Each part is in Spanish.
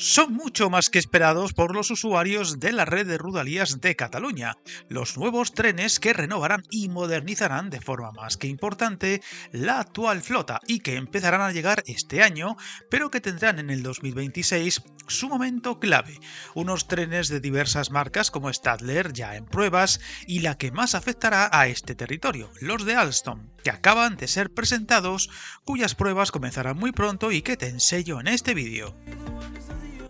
Son mucho más que esperados por los usuarios de la red de Rodalies de Cataluña, los nuevos trenes que renovarán y modernizarán de forma más que importante la actual flota y que empezarán a llegar este año, pero que tendrán en el 2026 su momento clave. Unos trenes de diversas marcas como Stadler ya en pruebas y la que más afectará a este territorio, los de Alstom, que acaban de ser presentados, cuyas pruebas comenzarán muy pronto y que te enseño en este vídeo.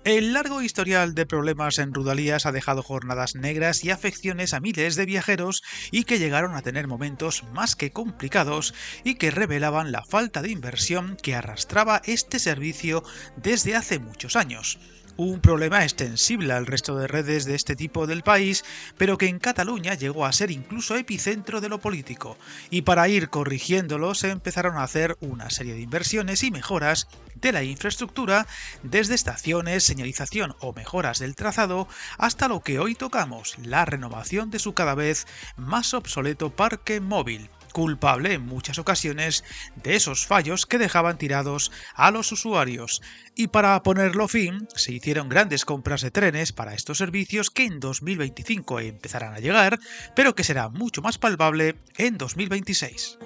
El largo historial de problemas en Rodalies ha dejado jornadas negras y afecciones a miles de viajeros y que llegaron a tener momentos más que complicados y que revelaban la falta de inversión que arrastraba este servicio desde hace muchos años. Un problema extensible al resto de redes de este tipo del país, pero que en Cataluña llegó a ser incluso epicentro de lo político, y para ir corrigiéndolo se empezaron a hacer una serie de inversiones y mejoras de la infraestructura, desde estaciones, señalización o mejoras del trazado, hasta lo que hoy tocamos, la renovación de su cada vez más obsoleto parque móvil, culpable en muchas ocasiones de esos fallos que dejaban tirados a los usuarios. Y para ponerlo fin, se hicieron grandes compras de trenes para estos servicios que en 2025 empezarán a llegar, pero que será mucho más palpable en 2026.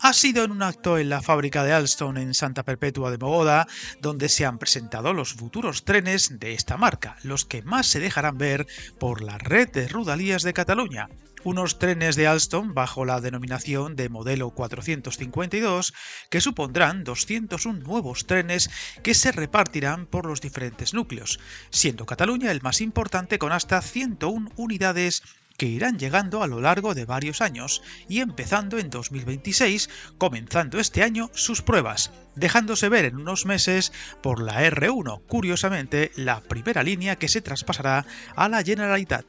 Ha sido en un acto en la fábrica de Alstom en Santa Perpetua de Mogoda, donde se han presentado los futuros trenes de esta marca, los que más se dejarán ver por la red de Rodalies de Cataluña. Unos trenes de Alstom bajo la denominación de modelo 452 que supondrán 201 nuevos trenes que se repartirán por los diferentes núcleos, siendo Cataluña el más importante con hasta 101 unidades que irán llegando a lo largo de varios años y empezando en 2026, comenzando este año sus pruebas, dejándose ver en unos meses por la R1, curiosamente la primera línea que se traspasará a la Generalitat.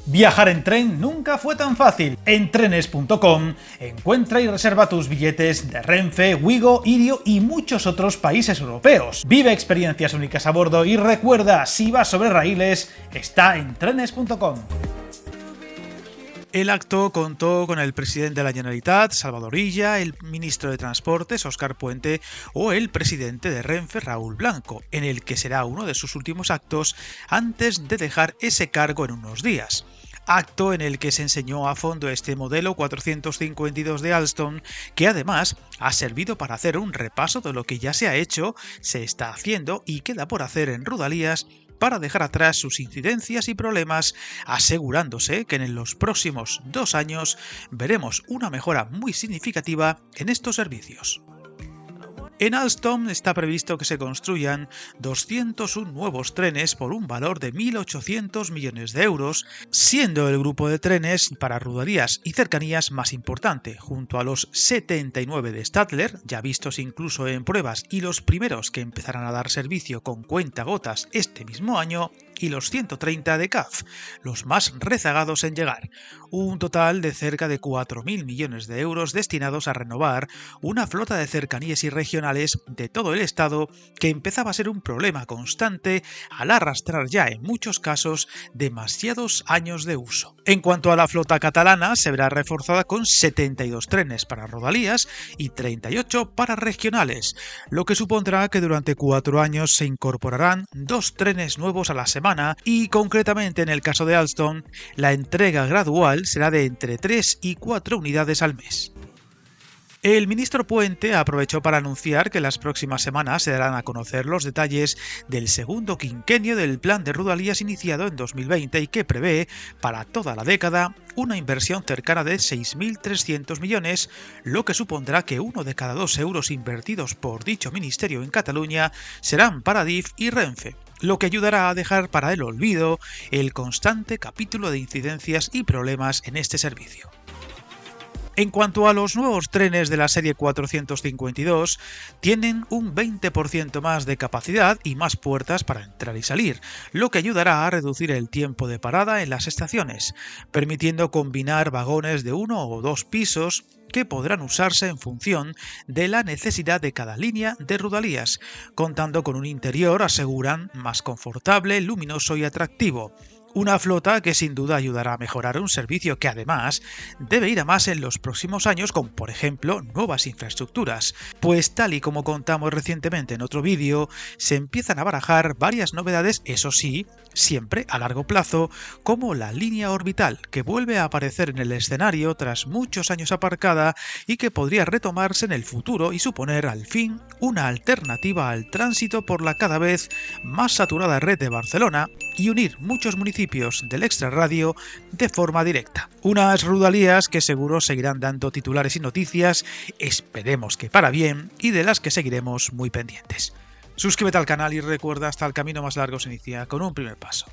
Viajar en tren nunca fue tan fácil. En trenes.com encuentra y reserva tus billetes de Renfe, Wigo, Irio y muchos otros países europeos. Vive experiencias únicas a bordo y recuerda, si vas sobre raíles, está en trenes.com. El acto contó con el presidente de la Generalitat, Salvador Illa, el ministro de Transportes, Óscar Puente, o el presidente de Renfe, Raúl Blanco, en el que será uno de sus últimos actos antes de dejar ese cargo en unos días. Acto en el que se enseñó a fondo este modelo 452 de Alstom, que además ha servido para hacer un repaso de lo que ya se ha hecho, se está haciendo y queda por hacer en Rodalies para dejar atrás sus incidencias y problemas, asegurándose que en los próximos 2 años veremos una mejora muy significativa en estos servicios. En Alstom está previsto que se construyan 201 nuevos trenes por un valor de 1.800 millones de euros, siendo el grupo de trenes para Rodalies y cercanías más importante, junto a los 79 de Stadler, ya vistos incluso en pruebas y los primeros que empezarán a dar servicio con cuentagotas este mismo año, y los 130 de CAF, los más rezagados en llegar. Un total de cerca de 4.000 millones de euros destinados a renovar una flota de cercanías y regionales de todo el estado que empezaba a ser un problema constante al arrastrar ya en muchos casos demasiados años de uso. En cuanto a la flota catalana, se verá reforzada con 72 trenes para Rodalies y 38 para regionales, lo que supondrá que durante 4 años se incorporarán 2 trenes nuevos a la semana y concretamente en el caso de Alstom, la entrega gradual será de entre 3 y 4 unidades al mes. El ministro Puente aprovechó para anunciar que las próximas semanas se darán a conocer los detalles del segundo quinquenio del plan de Rodalies iniciado en 2020 y que prevé, para toda la década, una inversión cercana de 6.300 millones, lo que supondrá que 1 de cada 2 euros invertidos por dicho ministerio en Cataluña serán para DIF y Renfe, lo que ayudará a dejar para el olvido el constante capítulo de incidencias y problemas en este servicio. En cuanto a los nuevos trenes de la serie 452, tienen un 20% más de capacidad y más puertas para entrar y salir, lo que ayudará a reducir el tiempo de parada en las estaciones, permitiendo combinar vagones de 1 o 2 pisos que podrán usarse en función de la necesidad de cada línea de Rodalies, contando con un interior, aseguran, más confortable, luminoso y atractivo, Una flota que sin duda ayudará a mejorar un servicio que además debe ir a más en los próximos años con, por ejemplo, nuevas infraestructuras. Pues tal y como contamos recientemente en otro vídeo, se empiezan a barajar varias novedades, eso sí, siempre a largo plazo, como la línea orbital, que vuelve a aparecer en el escenario tras muchos años aparcada y que podría retomarse en el futuro y suponer al fin una alternativa al tránsito por la cada vez más saturada red de Barcelona y unir muchos municipios del extrarradio de forma directa. Unas rodalías que seguro seguirán dando titulares y noticias, esperemos que para bien, y de las que seguiremos muy pendientes. Suscríbete al canal y recuerda, hasta el camino más largo se inicia con un primer paso.